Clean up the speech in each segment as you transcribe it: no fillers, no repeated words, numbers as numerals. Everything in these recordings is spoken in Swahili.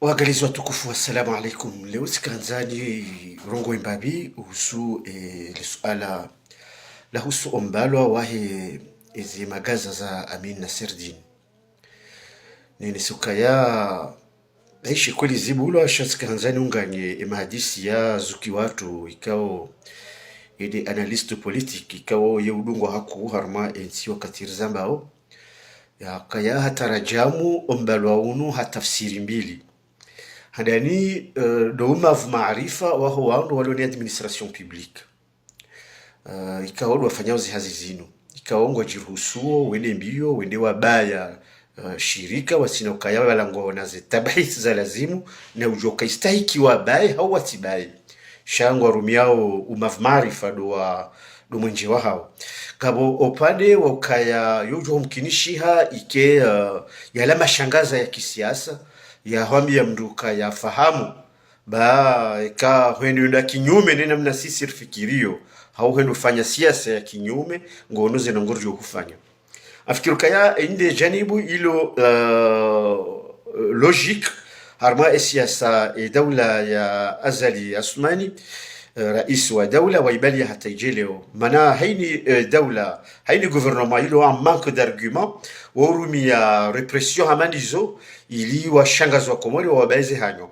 Waangalizi watukufu, assalamu alaikum. Leo sikanzani rongo imbabi husu lisuala la husu ombalwa wahe ezi magaza za Amin Nasreddine nini sukaya aishi kweli zibulo ashatsikanzani unganye emahadisi ya zuki watu ikao ede analyst politique ikao ye udungwa haku harma ensi wakati zambao ya kaya hatarajamu ombalwa unu hatafsiri mbili hadani douma maarifa waho wandu walio administration publique ikawa wafanya hazi zinu ikaongwa jiruhusuo wende mbio wende wabaya shirika wasina ukaya walango na zitabahith za lazimu na ujoka istahiki wabaya au watibai shangwa rumiao maarifa do mwenje wao kabo opande wakaya yojo mkinishiha ike yala mashangaza ya kisiasa ya hwami ya mduka ya fahamu ba ka hwenu nda kinyume nena mna sisi rifikirio hau hwenu fanya siasa ya kinyume ngonoze na ngorjo kufanya afikiruka ya inde janibu ilo logique harma siasa dawla ya Azali Asmani rais wa dawla waibali hata ijeleo mana haini dawla haini gouvernement ilo en manque d'argument warumi ya repression hamanizo ili washangazwa Komori wabaize hanyo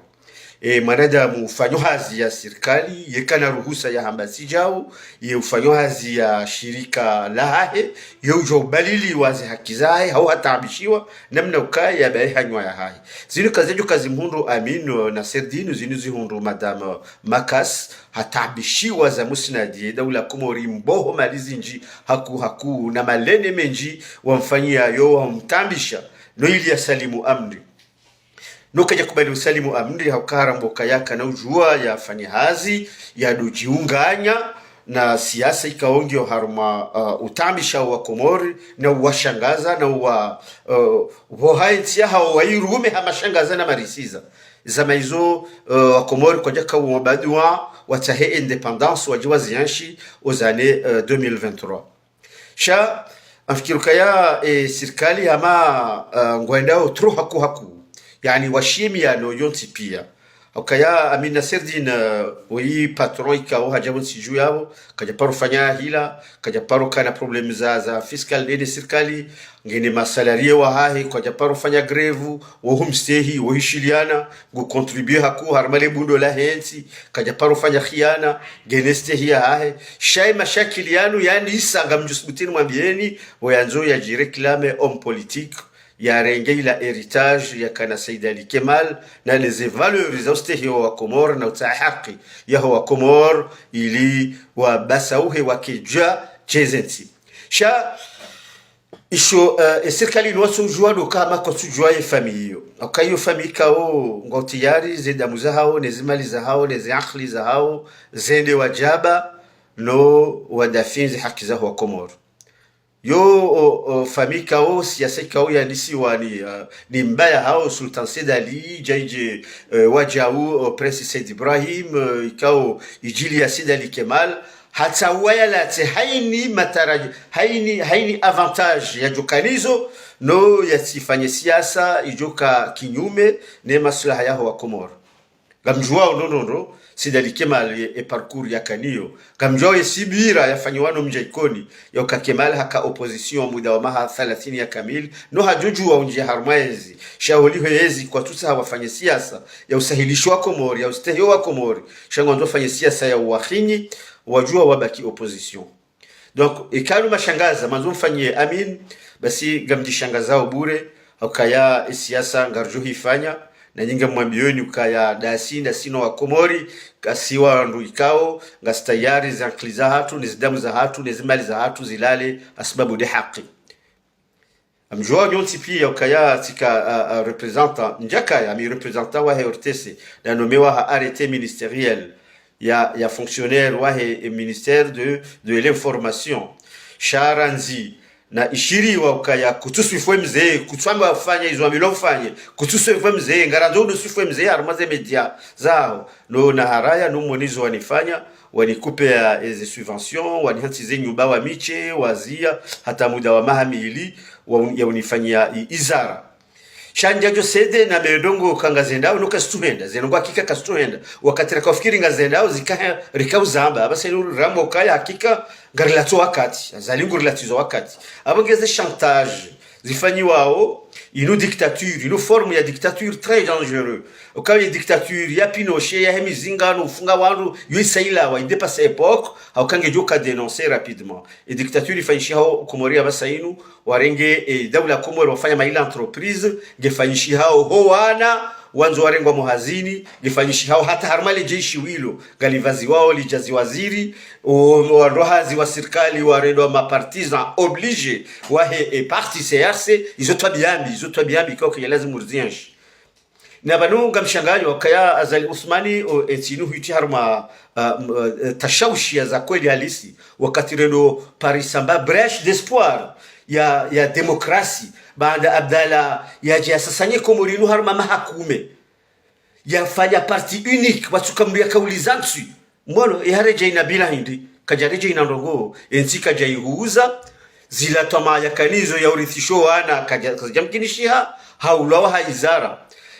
manada mufanyo hazi ya serikali yekana ruhusa ya hambasi jao ye ufanyo hazi ya shirika lahe ye ujo balili wazi haki zahe hau hatabishiwa namna ukai ya bae hanywa ya hai zinu kazejo kazi mhundu Amin Nasreddine zinu zihundu madame Makas hatabishiwa za musnadi dawla Komori mboho malizinji haku na malene menji wamfanyia yo wamtambisha no ili ya salimu amri nokaja kubali usalimu amri haukara mboka yaka na ujua ya fanyahazi ya dojiunganya na siasa ikaongyo haruma utambisha wa Komori na washangaza na wahaintia hao wairume hamashangaza na marisiza zama hizo wa Komori kwa jaka wabadua watahe independence wajiwa zianshi ozane 2023 sha afikiruka ya serikali ama ngwendao tru haku yani washimia no yonti pia ukaya Amin Nasreddine wi patron ikao hajabu siju yao kaja paro fanya hila kaja paro kana problem za fiscal de serikali ngene masalarie wa hahi kaja paro fanya greve wo humstehi wo hishiliana go contribuer haku harmale bundo la hensi kaja paro fanya khiana ngene stehi ya hahi shay mashakiliano yani isanga mjusbutini mwambieni wayanzo ya jireklame homme politique ya renge la héritage ya kana Said Ali Kemal na les valeurs za wa Komor na utahaki ya wa Komor ili wa basauhe wa keja chezenti sha isho serikali nwaso jua do kama kwa sujua ya familia akayo family kao ngotiyari zedamu za hao nezimali za hao neziakhli za hao zende wajaba no wadafinzi haki za wa Komor yo famille kao siasa kao ya nisi wani ni mbaya hao Sultan Said Ali jaije wajau Prince Said Ibrahim ikao ijili ya Said Ali Kemal hata wala te haini mataraj haini avantage ya jokanizo no yasifanye siasa ijoka kinyume ne maslaha yao wa Komoro gamjua no Said Ali Kemal e parcours ya kanio kamjao yesibira yafanyiwano mjaikoni ya Kemal haka opposition muda wa maha 30 ya kamili no hajuju wa unji harmaezi shauli hezi kwa tusa wafanye siasa ya usahilisho wa Komori ya ustahio wa Komori shango fanye siasa ya uwakhinyi wajua wabaki opposition donc ikalu mashangaza manzo mfanyie Amin basi gamjishangazao bure hakaya siasa ngarjo hifanya na nyinga mwambioni ukaya dasinda sino wa Komori kasiwa ndu ikao ngastayari za kliza hatu nizidamu za hatu nizimali za hatu zilale asbabu de haki amjua nyonti pia ukaya tika representant njaka ya mi representant wa RTC na nomewa ha arrêté ministériel ya fonctionnaire wa ministère de l'information Sharanzi na ishiri wa ukaya kutusifwe mzee kutwamba wafanya izo amilo mfanye kutusifwe mzee ngaranzo usifwe mzee armaze media zao no na haraya no monizo wanifanya wanikupe ya subvention wanihantize nyumba wa miche wazia hata muda wa mahamili ya unifanyia izara shanja jo sede na medongo kangazenda unuka stuhenda zenongo hakika kastuhenda wakati rakafikiri ngazenda zikaha rikau zamba abasa inu rambo kaya hakika ngarilato wakati azalingu rilatizo wakati abangeze chantage zifanyiwao inu dictature inu forme ya dictature très dangereux ukawa ya dictature ya Pinochet ya hemizingano ufunga wanu yuisaila wa idepasa epoque haukange joka dénoncer rapidement et dictature ifanyishi hao kumoria basa inu warenge dawla Komoro wafanya maila entreprise gefanyishi hao hoana wanzo warengwa muhazini gefanyishi hao hata harmale jeshi wilo galivazi wao lijazi waziri warohazi wa serikali warendo ma partisan obligé wahe e parti CRC izotwa biambi kwa lazima urzianshi na banu gamshanganyo kaya Azali Usmani etinu huiti harma tashawshi za kweli halisi wakati reno Paris Samba brèche d'espoir ya demokrasi baada Abdalla ya sasanye Komorinu harma mahakume ya fanya parti unique watukamria kauli zansu mwono ihareja inabila hindi kajareja inandongo entika jaihuuza zila tama ya kanizo ya urithisho wana kajamkinishiha haulawa haizara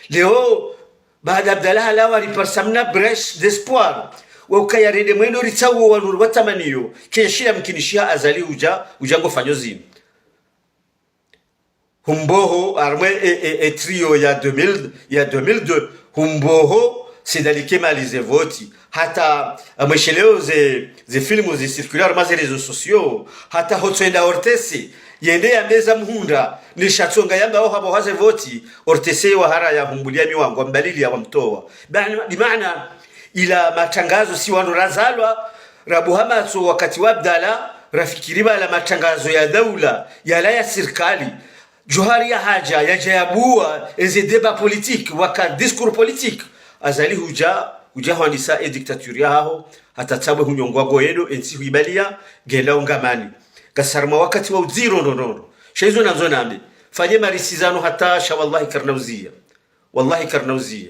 leo baada Abdalla halawa riparsamna brèche d'espoir wakaya rede mwendo ritawo wanuru watamaniyo keshia mkinishia Azali ujango fanyozini Humboho armwe trio ya 2002 Humboho sidalike malize voti hata mwesheleo ze filmu ze circular maze rezo sociaux hata hotwenda Ortese yende ya meza mhunda ni shatonga yamba au habo haze voti Ortese wa hara ya humbulia miwango mbalili ya wamtoa bimaana ila matangazo si wanu razalwa Rabu Hamaso wakati wa Abdalla rafikiriba la matangazo ya daula ya la ya serikali Johari ya haja ya jayabua eze deba politique waka discours politique Azali huja hwandisa dictature yaho hata tabwe hunyongwa goedo ensi huibalia gela ungamani kasarma wakati wa uziro nonono shaizo nazo nambe fanye marisizano hata sha wallahi karnauzia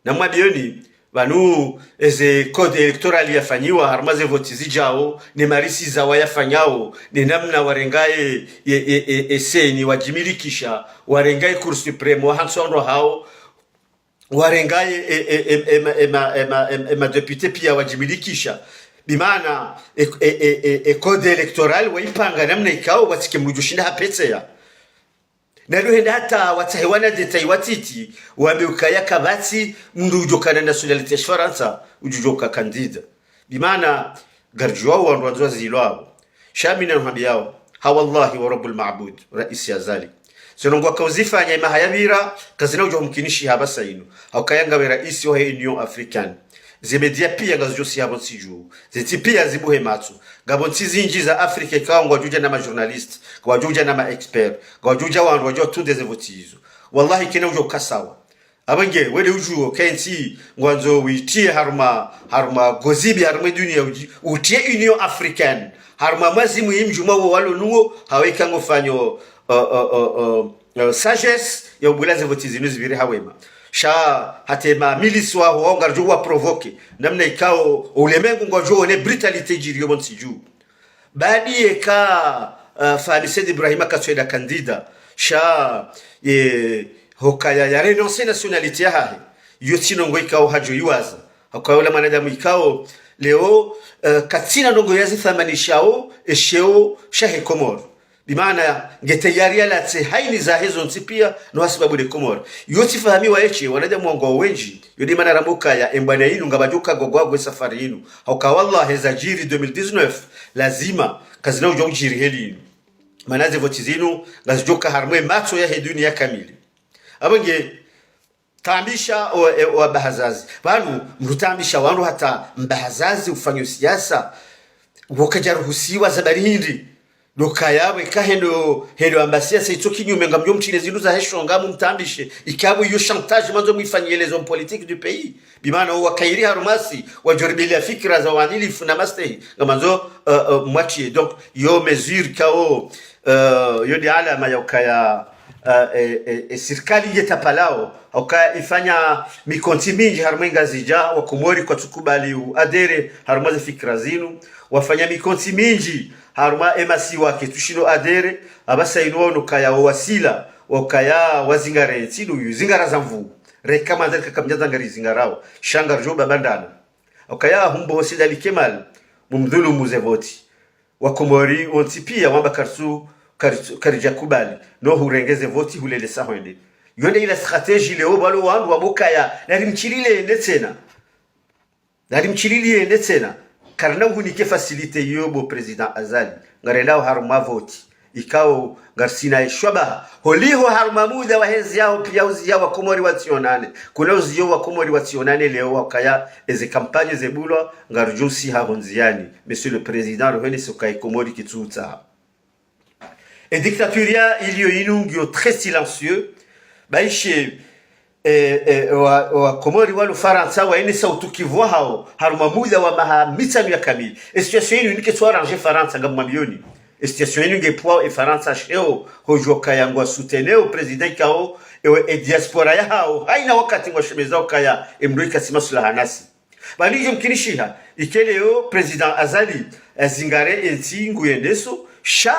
na mwabioni banu eze code electoral yafanyiwa harmaze voti zijao ni marisi za wayafanyao ni namna warengaye eseni wajimilikisha warengaye Cour supreme wahansono hao warengaye ema depute pia wajimilikisha bimana code electoral waipanga namna ikao watike mrujushinda hapetseya naruhenda hata watahewana detai watiti wameukaya kabati mrujokana nationality ya Faransa ujujoka kandida bimana garjuwa wanduwa zilwao shamina mhabiyao hawallahi wa rabbul ma'bud rais Azali sinongwa kauzifanya mahayabira kazina ujo mkinishi habasa ino haukayanga we rais wa Union Africaine zimedia pia ngazojosi habo siju ziti pia zibuhe matsu gabonti zinji za Afrika ikawa ngwajuja na majournalist ngwajuja na maexpert ngwajuja wandu wajua tunde zevotizo wallahi kena ujo kasawa abange wele ujuo kenti ngwanzo witie harma gozibi harma dunia utie Union Africaine harma mazimu yimjuma walo nuo haweka ngofanyo sagesse ya ubulaze votizino zibiri hawema sha hatema milisi wa hongarjo wa provoke namna ikao ulemengu ngojo ne brutalite jiriyo monsiju badi eka Falised Ibrahima katweda kandida sha hokaya ya renoncer nationalité yahe yotino ngo ikao hajo yiwaza hakaola manadamu ikao leo katina ndongo yazi thamanishao esheo shahe Komoro bimana ngeteyari la tse haini za hizo nsipia no sababu de Komoro yoti fahamiwa eche wanada mwongo wenji yodi mana ramuka ya embana yinu ngabajuka gogwagwe safari yinu hauka wallahi za jiri 2019 lazima kazina ujo jiri heli manaze voti zinu ngazijoka harmwe macho ya dunia kamili abange tambisha wa bahazazi banu mrutambisha wandu hata mbahazazi ufanyo siasa wakajaruhusiwa zabari hindi lokayawe kahendo ambasia seito kinyume ngamyo mtile zindu za hesho ngamu mtambishe ikabu yo chantage manzo mwifanyele zo politique du pays bimana wa kairi harumasi wajoribili fikra za wadilifu na mastehi ngamanzo mwachie donc yo mesure kao yo di alama ya ukaya serikali yetapalao oka ifanya mikonti mingi harmenga zija wa Komori kwa tukubali adere harumaze fikra zinu wafanya mikonti mingi haruma emasi wake tushino adere abasa inuono kaya wasila wakaya wazingare ntidu zingara zamvu reka manzalika kamjaza ngari zingarao shangar joba bandana wakaya humbo sidali kemal mumdhulu muzevoti wakomori ontipia wamba karija kubali no hurengeze voti hulele sahwende yonde ila strategie leo balo wandu wa mokaya narimchilili ende tena karna hunike facilite yobo president Azali ngarendao haruma voti ikao garsina ishwaba holiho haruma muda wa hezi yao pia uzi yao wakomori wationane kuna uzi yao wakomori wationane leo wakaya eze kampanye zebulo ngarjusi hahonziani monsieur le président roheni sokai komori kitsuta et dictaturia ilio inungio très silencieux baishe wa komori wanu faransa wa ene sautu kivwa hao haruma muda wa maha mitanu ya kamili situation inu nike tuwa range faransa nga mwamioni situation inu nge pwa e faransa sheo hojoka yangu souteneo president kao e diaspora ya hao haina wakati mwashemeza kaya emruika simasula hanasi balijo mkinishiha ikeleo president Azali zingare enti nguyendeso sha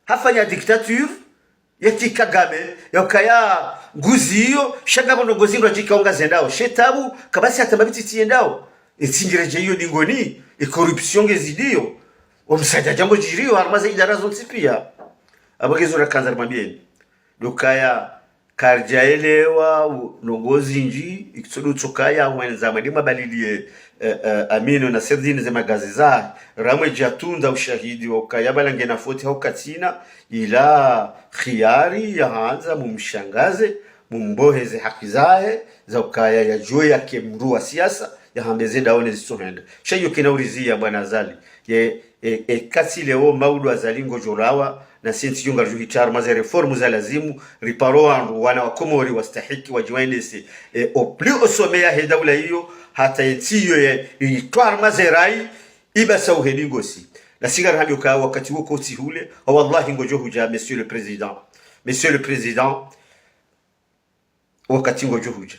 hafanya dictature yeti Kagame yokaya nguzi hiyo shagabo nongozi ndo jikaonga zendao shetabu kabasi atababiti tiendao etingireje hiyo dingoni corruption ngezidio omsajja jambo jirio harmaze idara zonse pia abagezo rakanza mabien dokaya karjaelewa nongozi nji ikitsodo tsokaya wenza madima balilie amino na serdine za magazi za ramwe jatunda ushahidi wakaya balange na foti hau katina ila khiyari ya hanza mumshangaze mumboheze haki zahe za ukaya ya joy yake mrua siasa ya hambeze daone zisohenda shayo kinaulizia bwana Azali ye kasi leo maudu Azalingo jorawa na sinti yunga juhitar maze reformu za lazimu riparo andu wana wakomori wastahiki wajiwainese au plus au sommet ya hedawla hiyo hata yetiyo ye itwar maze rai ibasa uhelingo si na sigara hali ukawa wakati huko tihule wallahi ngojo huja monsieur le président wakati ngojo huja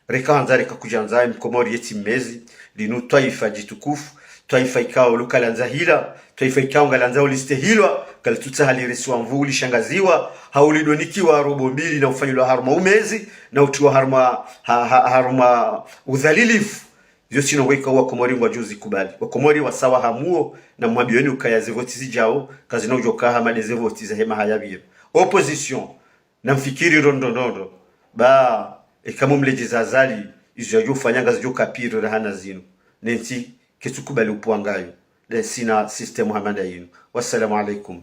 reka hanzari kakujanza mkomori yeti mezi linu taifa jitukufu taifa ikao lukalanza hila taifa ikao ngalanza uliste hilwa kalituta haliriswa mvuli shangaziwa haulidonikiwa robo mbili na ufanyilo haruma umezi na utiwa haruma udhalilifu Yosino weka wakomori wajuzi kubali wakomori wasawa hamuo na mwabioni ukayaze voti zijao kazina ujoka hamadeze voti za hema hayabiro opposition na mfikiri rondonondo ba ekamu mlejiza Azali izo yufanyanga zijo kapiro rahana zinu nenti ketukubali upuangayo sina system Muhammad ayinu wassalamu alaikum.